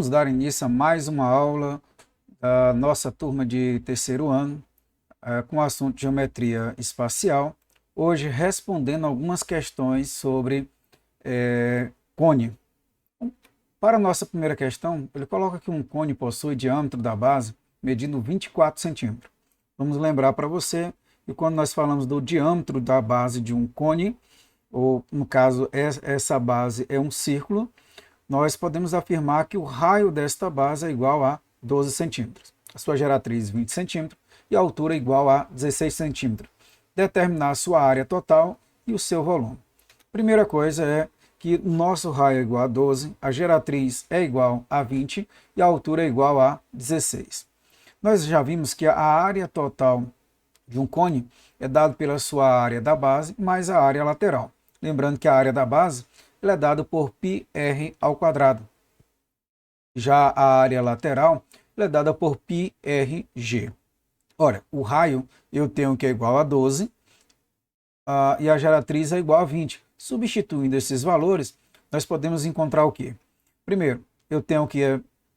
Vamos dar início a mais uma aula da nossa turma de terceiro ano, com o assunto geometria espacial. Hoje respondendo algumas questões sobre cone. Para a nossa primeira questão, ele coloca que um cone possui diâmetro da base medindo 24 centímetros. Vamos lembrar para você que quando nós falamos do diâmetro da base de um cone, ou no caso essa base é um círculo, nós podemos afirmar que o raio desta base é igual a 12 centímetros, a sua geratriz 20 centímetros e a altura igual a 16 centímetros. Determinar a sua área total e o seu volume. Primeira coisa é que nosso raio é igual a 12, a geratriz é igual a 20 e a altura é igual a 16. Nós já vimos que a área total de um cone é dada pela sua área da base mais a área lateral. Lembrando que a área da base é dada por πr ao quadrado. Já a área lateral é dada por πrg. Ora, o raio eu tenho que é igual a 12 e a geratriz é igual a 20. Substituindo esses valores, nós podemos encontrar o quê? Primeiro, eu tenho que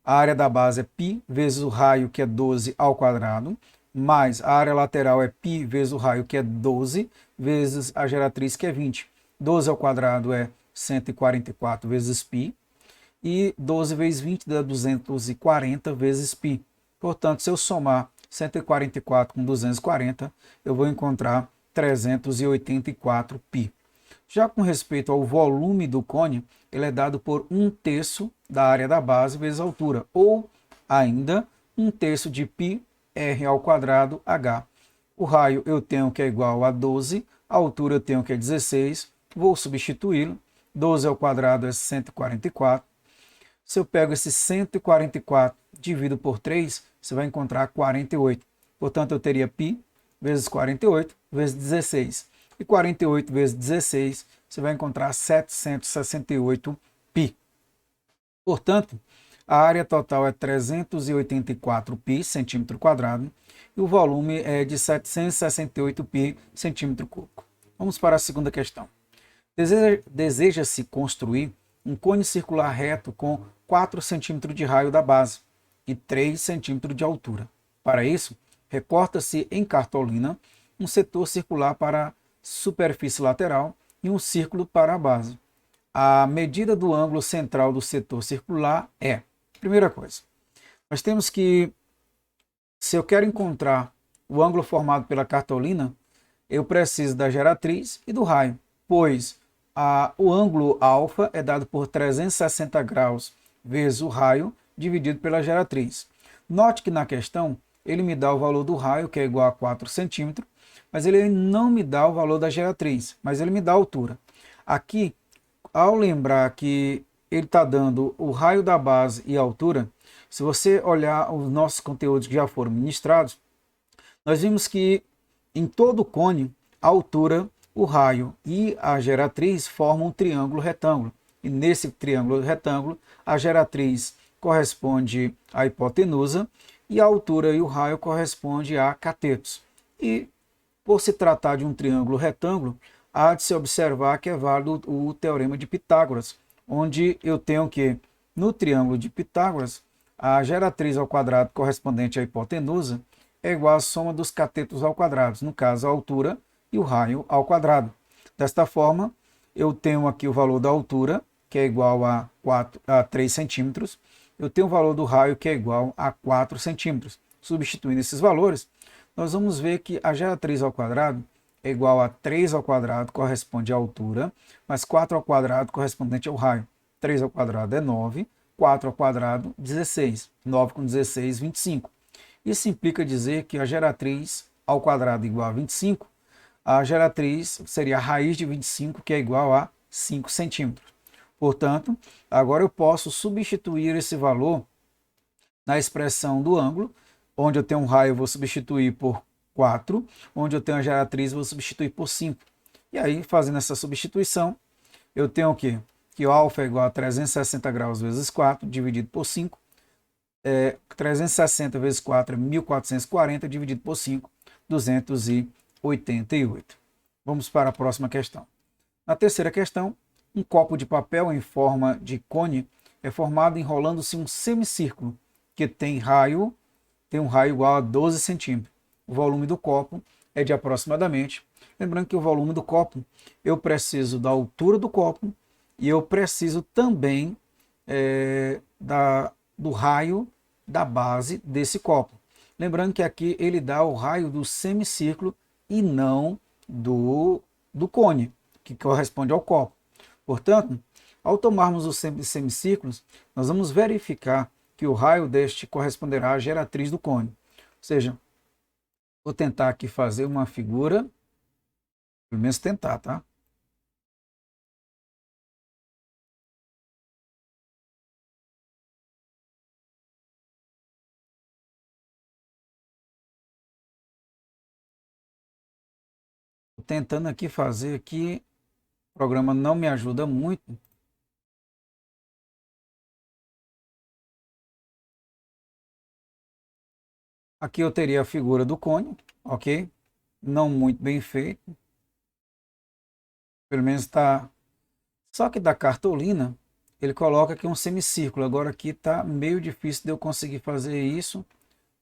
a área da base é π vezes o raio, que é 12 ao quadrado, mais a área lateral é π vezes o raio, que é 12, vezes a geratriz, que é 20. 12 ao quadrado é 144 vezes π, e 12 vezes 20 dá 240 vezes π. Portanto, se eu somar 144 com 240, eu vou encontrar 384 π. Já com respeito ao volume do cone, ele é dado por 1/3 da área da base vezes a altura, ou ainda 1/3 de πr ao quadrado h. O raio eu tenho que é igual a 12, a altura eu tenho que é 16, vou substituí-lo, 12 ao quadrado é 144. Se eu pego esse 144 divido por 3, você vai encontrar 48. Portanto, eu teria π vezes 48 vezes 16. E 48 vezes 16, você vai encontrar 768 π. Portanto, a área total é 384 π centímetro quadrado e o volume é de 768 π centímetro cúbico. Vamos para a segunda questão. Deseja-se construir um cone circular reto com 4 centímetros de raio da base e 3 centímetros de altura. Para isso, recorta-se em cartolina um setor circular para a superfície lateral e um círculo para a base. A medida do ângulo central do setor circular é, primeira coisa, nós temos que, se eu quero encontrar o ângulo formado pela cartolina, eu preciso da geratriz e do raio, pois o ângulo alfa é dado por 360 graus vezes o raio dividido pela geratriz. Note que na questão ele me dá o valor do raio, que é igual a 4 centímetros, mas ele não me dá o valor da geratriz, mas ele me dá a altura. Aqui, ao lembrar que ele está dando o raio da base e a altura, se você olhar os nossos conteúdos que já foram ministrados, nós vimos que em todo o cone, a altura, o raio e a geratriz formam um triângulo retângulo. E nesse triângulo retângulo, a geratriz corresponde à hipotenusa e a altura e o raio correspondem a catetos. E por se tratar de um triângulo retângulo, há de se observar que é válido o teorema de Pitágoras, onde eu tenho que, no triângulo de Pitágoras, a geratriz ao quadrado correspondente à hipotenusa é igual à soma dos catetos ao quadrado, no caso a altura e o raio ao quadrado. Desta forma, eu tenho aqui o valor da altura, que é igual a 3 centímetros, eu tenho o valor do raio, que é igual a 4 centímetros. Substituindo esses valores, nós vamos ver que a geratriz ao quadrado é igual a 3 ao quadrado, corresponde à altura, mais 4 ao quadrado, correspondente ao raio. 3 ao quadrado é 9, 4 ao quadrado, 16. 9 com 16, 25. Isso implica dizer que a geratriz ao quadrado é igual a 25, a geratriz seria a raiz de 25, que é igual a 5 centímetros. Portanto, agora eu posso substituir esse valor na expressão do ângulo, onde eu tenho um raio, eu vou substituir por 4, onde eu tenho a geratriz, eu vou substituir por 5. E aí, fazendo essa substituição, eu tenho o quê? Que o alfa é igual a 360 graus vezes 4, dividido por 5. 360 vezes 4 é 1440, dividido por 5, 288. Vamos para a próxima questão. Na terceira questão, um copo de papel em forma de cone é formado enrolando-se um semicírculo, que tem um raio igual a 12 centímetros. O volume do copo é de aproximadamente, lembrando que o volume do copo, eu preciso da altura do copo e eu preciso também do raio da base desse copo. Lembrando que aqui ele dá o raio do semicírculo e não do cone, que corresponde ao copo. Portanto, ao tomarmos os semicírculos, nós vamos verificar que o raio deste corresponderá à geratriz do cone. Ou seja, vou tentar aqui fazer uma figura, pelo menos tentar, tá? Tô tentando aqui fazer aqui, o programa não me ajuda muito. Aqui eu teria a figura do cone, ok? Não muito bem feito. Pelo menos está. Só que da cartolina, ele coloca aqui um semicírculo. Agora aqui está meio difícil de eu conseguir fazer isso,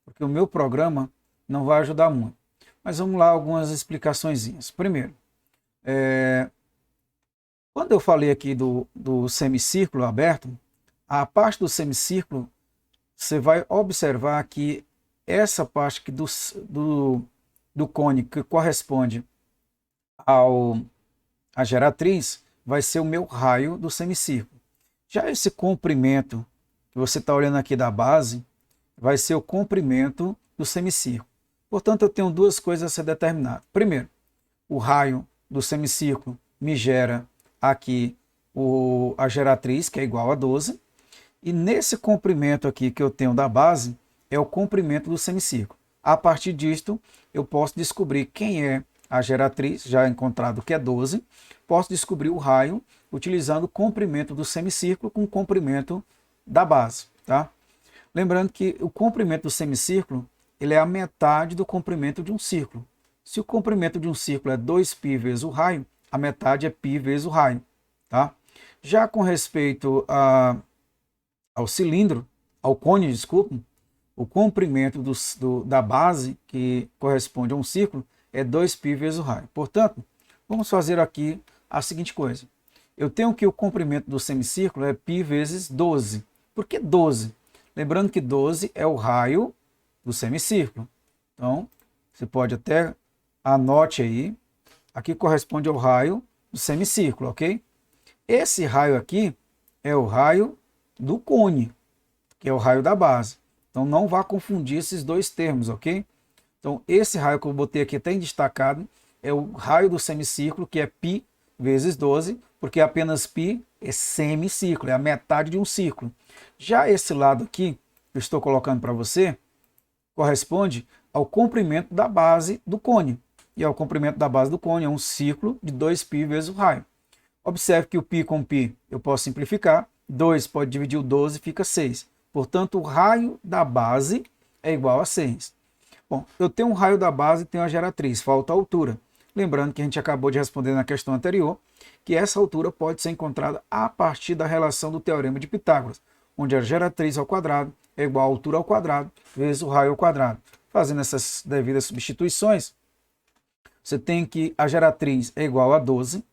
porque o meu programa não vai ajudar muito. Mas vamos lá, algumas explicaçõezinhas. Primeiro, quando eu falei aqui do semicírculo aberto, a parte do semicírculo, você vai observar que essa parte aqui do cone que corresponde à geratriz vai ser o meu raio do semicírculo. Já esse comprimento que você está olhando aqui da base vai ser o comprimento do semicírculo. Portanto, eu tenho duas coisas a ser determinadas. Primeiro, o raio do semicírculo me gera aqui a geratriz, que é igual a 12. E nesse comprimento aqui que eu tenho da base, é o comprimento do semicírculo. A partir disto, eu posso descobrir quem é a geratriz, já encontrado que é 12. Posso descobrir o raio utilizando o comprimento do semicírculo com o comprimento da base. Tá? Lembrando que o comprimento do semicírculo ele é a metade do comprimento de um círculo. Se o comprimento de um círculo é 2π vezes o raio, a metade é π vezes o raio. Tá? Já com respeito ao cilindro, ao cone, desculpa, o comprimento da base, que corresponde a um círculo, é 2π vezes o raio. Portanto, vamos fazer aqui a seguinte coisa. Eu tenho que o comprimento do semicírculo é π vezes 12. Por que 12? Lembrando que 12 é o raio do semicírculo. Então, você pode até anote aí. Aqui corresponde ao raio do semicírculo, ok? Esse raio aqui é o raio do cone, que é o raio da base. Então, não vá confundir esses dois termos, ok? Então, esse raio que eu botei aqui até em destacado é o raio do semicírculo, que é π vezes 12, porque apenas π é semicírculo, é a metade de um círculo. Já esse lado aqui, que eu estou colocando para você, corresponde ao comprimento da base do cone. E o comprimento da base do cone é um círculo de 2π vezes o raio. Observe que o π com π eu posso simplificar. 2 pode dividir o 12, fica 6. Portanto, o raio da base é igual a 6. Bom, eu tenho um raio da base e tenho a geratriz, falta a altura. Lembrando que a gente acabou de responder na questão anterior, que essa altura pode ser encontrada a partir da relação do Teorema de Pitágoras, onde a geratriz ao quadrado é igual à altura ao quadrado vezes o raio ao quadrado. Fazendo essas devidas substituições, você tem que a geratriz é igual a 12,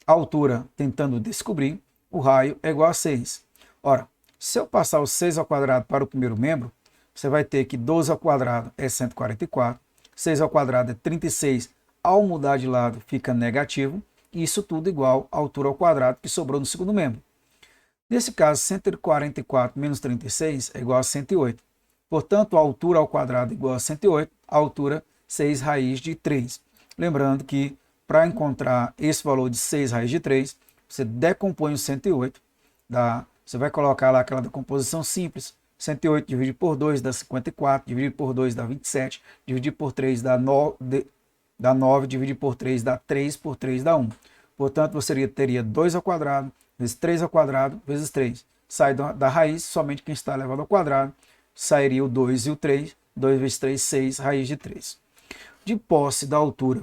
a altura, tentando descobrir, o raio é igual a 6. Ora, se eu passar o 6 ao quadrado para o primeiro membro, você vai ter que 12 ao quadrado é 144, 6 ao quadrado é 36, ao mudar de lado fica negativo, e isso tudo igual à altura ao quadrado que sobrou no segundo membro. Nesse caso, 144 menos 36 é igual a 108. Portanto, a altura ao quadrado é igual a 108, a altura 6 raiz de 3. Lembrando que para encontrar esse valor de 6 raiz de 3, você decompõe o 108, você vai colocar lá aquela decomposição simples, 108 dividido por 2 dá 54, dividido por 2 dá 27, dividido por 3 dá 9, dividido por 3 dá 3, por 3 dá 1. Portanto, você teria 2 ao quadrado, vezes 3 ao quadrado, vezes 3. Sai da raiz, somente quem está elevado ao quadrado, sairia o 2 e o 3, 2 vezes 3, 6, raiz de 3. De posse da altura,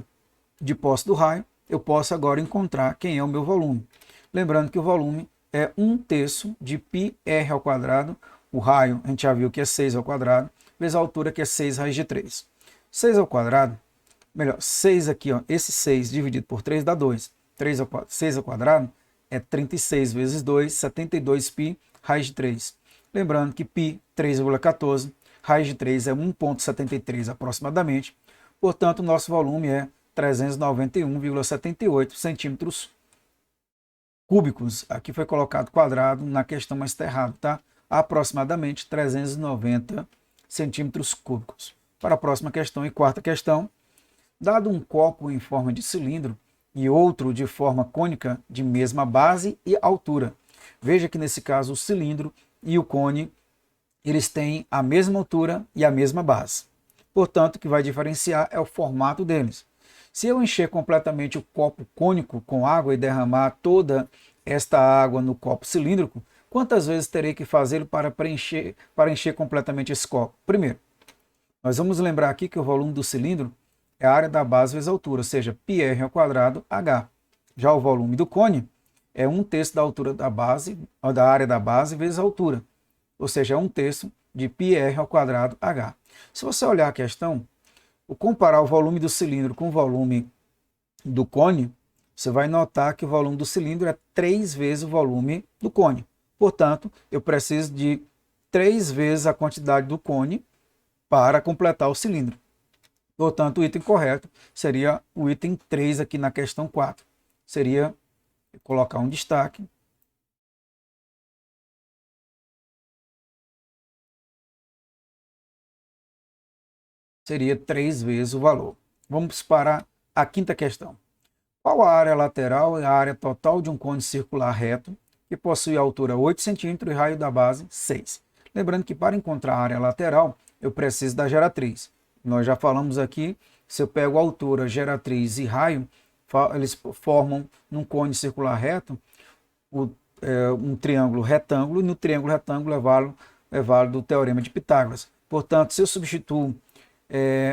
de posse do raio, eu posso agora encontrar quem é o meu volume. Lembrando que o volume é 1/3 de πr ao quadrado. O raio, a gente já viu que é 6 ao quadrado, vezes a altura, que é 6 raiz de 3. 6 ao quadrado, melhor, 6 aqui, ó, esse 6 dividido por 3 dá 2. 6 ao quadrado é 36 vezes 2, 72 π raiz de 3. Lembrando que π, 3,14, raiz de 3 é 1,73 aproximadamente. Portanto, o nosso volume é 391,78 centímetros cúbicos. Aqui foi colocado quadrado na questão, mas está errado, tá? Aproximadamente 390 centímetros cúbicos. Para a próxima questão e quarta questão, dado um copo em forma de cilindro e outro de forma cônica de mesma base e altura. Veja que nesse caso o cilindro e o cone, eles têm a mesma altura e a mesma base. Portanto, o que vai diferenciar é o formato deles. Se eu encher completamente o copo cônico com água e derramar toda esta água no copo cilíndrico, quantas vezes terei que fazê-lo para encher completamente esse copo? Primeiro, nós vamos lembrar aqui que o volume do cilindro é a área da base vezes a altura, ou seja, πr ao quadrado h. Já o volume do cone é 1/3 da altura da base, da área da base vezes a altura, ou seja, é 1/3 de πr ao quadrado h. Se você olhar a questão, comparar o volume do cilindro com o volume do cone, você vai notar que o volume do cilindro é 3 vezes o volume do cone. Portanto, eu preciso de 3 vezes a quantidade do cone para completar o cilindro. Portanto, o item correto seria o item 3 aqui na questão 4. Seria colocar um destaque. Seria 3 vezes o valor. Vamos para a quinta questão. Qual a área lateral e a área total de um cone circular reto que possui altura 8 centímetros e raio da base 6? Lembrando que para encontrar a área lateral, eu preciso da geratriz. Nós já falamos aqui, se eu pego altura, geratriz e raio, eles formam num cone circular reto um triângulo retângulo, e no triângulo retângulo é válido o teorema de Pitágoras. Portanto, se eu substituo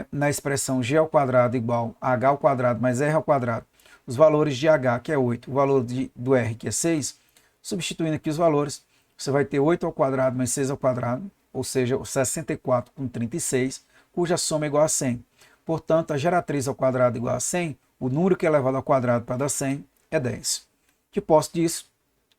na expressão g ao quadrado igual a h ao quadrado mais r ao quadrado, os valores de h, que é 8, o valor do r, que é 6, substituindo aqui os valores, você vai ter 8 ao quadrado mais 6 ao quadrado, ou seja, 64 com 36, cuja soma é igual a 100. Portanto, a geratriz ao quadrado igual a 100, o número que é elevado ao quadrado para dar 100 é 10. Que posso disso?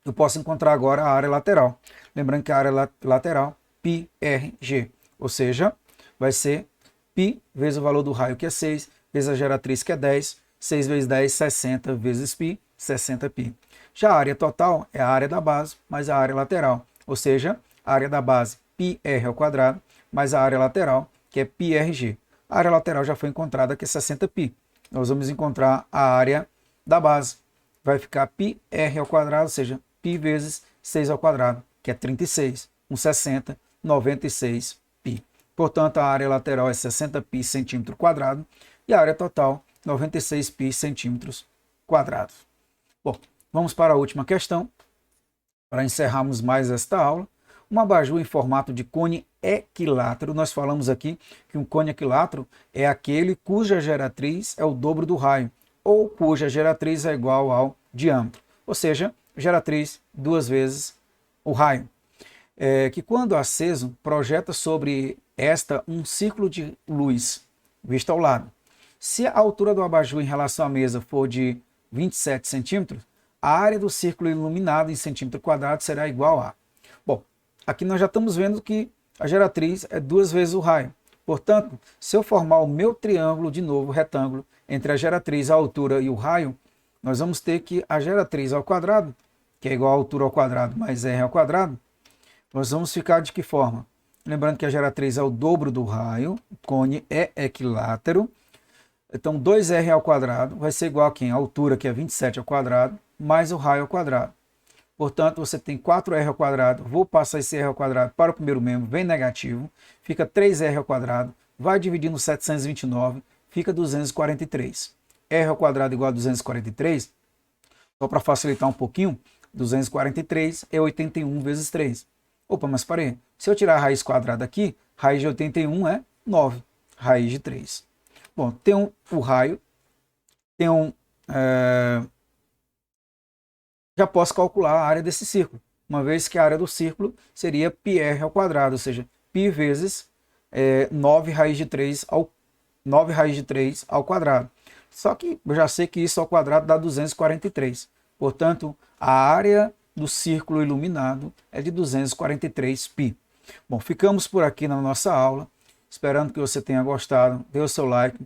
Eu posso encontrar agora a área lateral. Lembrando que a área lateral, πrg, ou seja, vai ser π vezes o valor do raio, que é 6, vezes a geratriz, que é 10, 6 vezes 10, 60 vezes π, 60π. Já a área total é a área da base mais a área lateral, ou seja, a área da base, πr ao quadrado, mais a área lateral, que é πrg. A área lateral já foi encontrada, que é 60π. Nós vamos encontrar a área da base. Vai ficar πr ao quadrado, ou seja, π vezes 6 ao quadrado, que é 36, com 60, 96π. Portanto, a área lateral é 60π centímetro quadrado e a área total 96π centímetros quadrados. Bom, vamos para a última questão, para encerrarmos mais esta aula. Um abajur em formato de cone equilátero. Nós falamos aqui que um cone equilátero é aquele cuja geratriz é o dobro do raio, ou cuja geratriz é igual ao diâmetro. Ou seja, geratriz 2 vezes o raio. Que quando aceso, projeta sobre esta um círculo de luz visto ao lado. Se a altura do abajur em relação à mesa for de 27 centímetros, a área do círculo iluminado em centímetro quadrado será igual a... Bom, aqui nós já estamos vendo que a geratriz é 2 vezes o raio. Portanto, se eu formar o meu triângulo, de novo, retângulo, entre a geratriz, a altura e o raio, nós vamos ter que a geratriz ao quadrado, que é igual a altura ao quadrado mais r ao quadrado, nós vamos ficar de que forma? Lembrando que a geratriz é o dobro do raio, o cone é equilátero. Então, 2r ao quadrado vai ser igual a quem? A altura, que é 27 ao quadrado, mais o raio ao quadrado. Portanto, você tem 4r ao quadrado, vou passar esse r ao quadrado para o primeiro membro, vem negativo, fica 3r ao quadrado, vai dividir no 729, fica 243. R ao quadrado igual a 243, só para facilitar um pouquinho, 243 é 81 vezes 3. Opa, mas parei, se eu tirar a raiz quadrada aqui, raiz de 81 é 9, raiz de 3. Bom, tem o raio, tem já posso calcular a área desse círculo, uma vez que a área do círculo seria πr ao quadrado, ou seja, π vezes 9 raiz de 3 ao quadrado. Só que eu já sei que isso ao quadrado dá 243. Portanto, a área do círculo iluminado é de 243 π. Bom, ficamos por aqui na nossa aula. Esperando que você tenha gostado. Dê o seu like.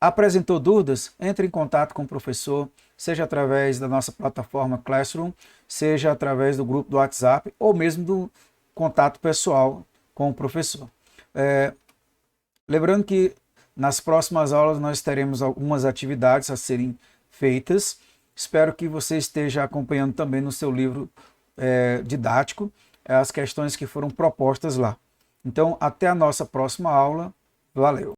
Apresentou dúvidas? Entre em contato com o professor, seja através da nossa plataforma Classroom, seja através do grupo do WhatsApp ou mesmo do contato pessoal com o professor. Lembrando que nas próximas aulas nós teremos algumas atividades a serem feitas. Espero que você esteja acompanhando também no seu livro didático as questões que foram propostas lá. Então, até a nossa próxima aula. Valeu!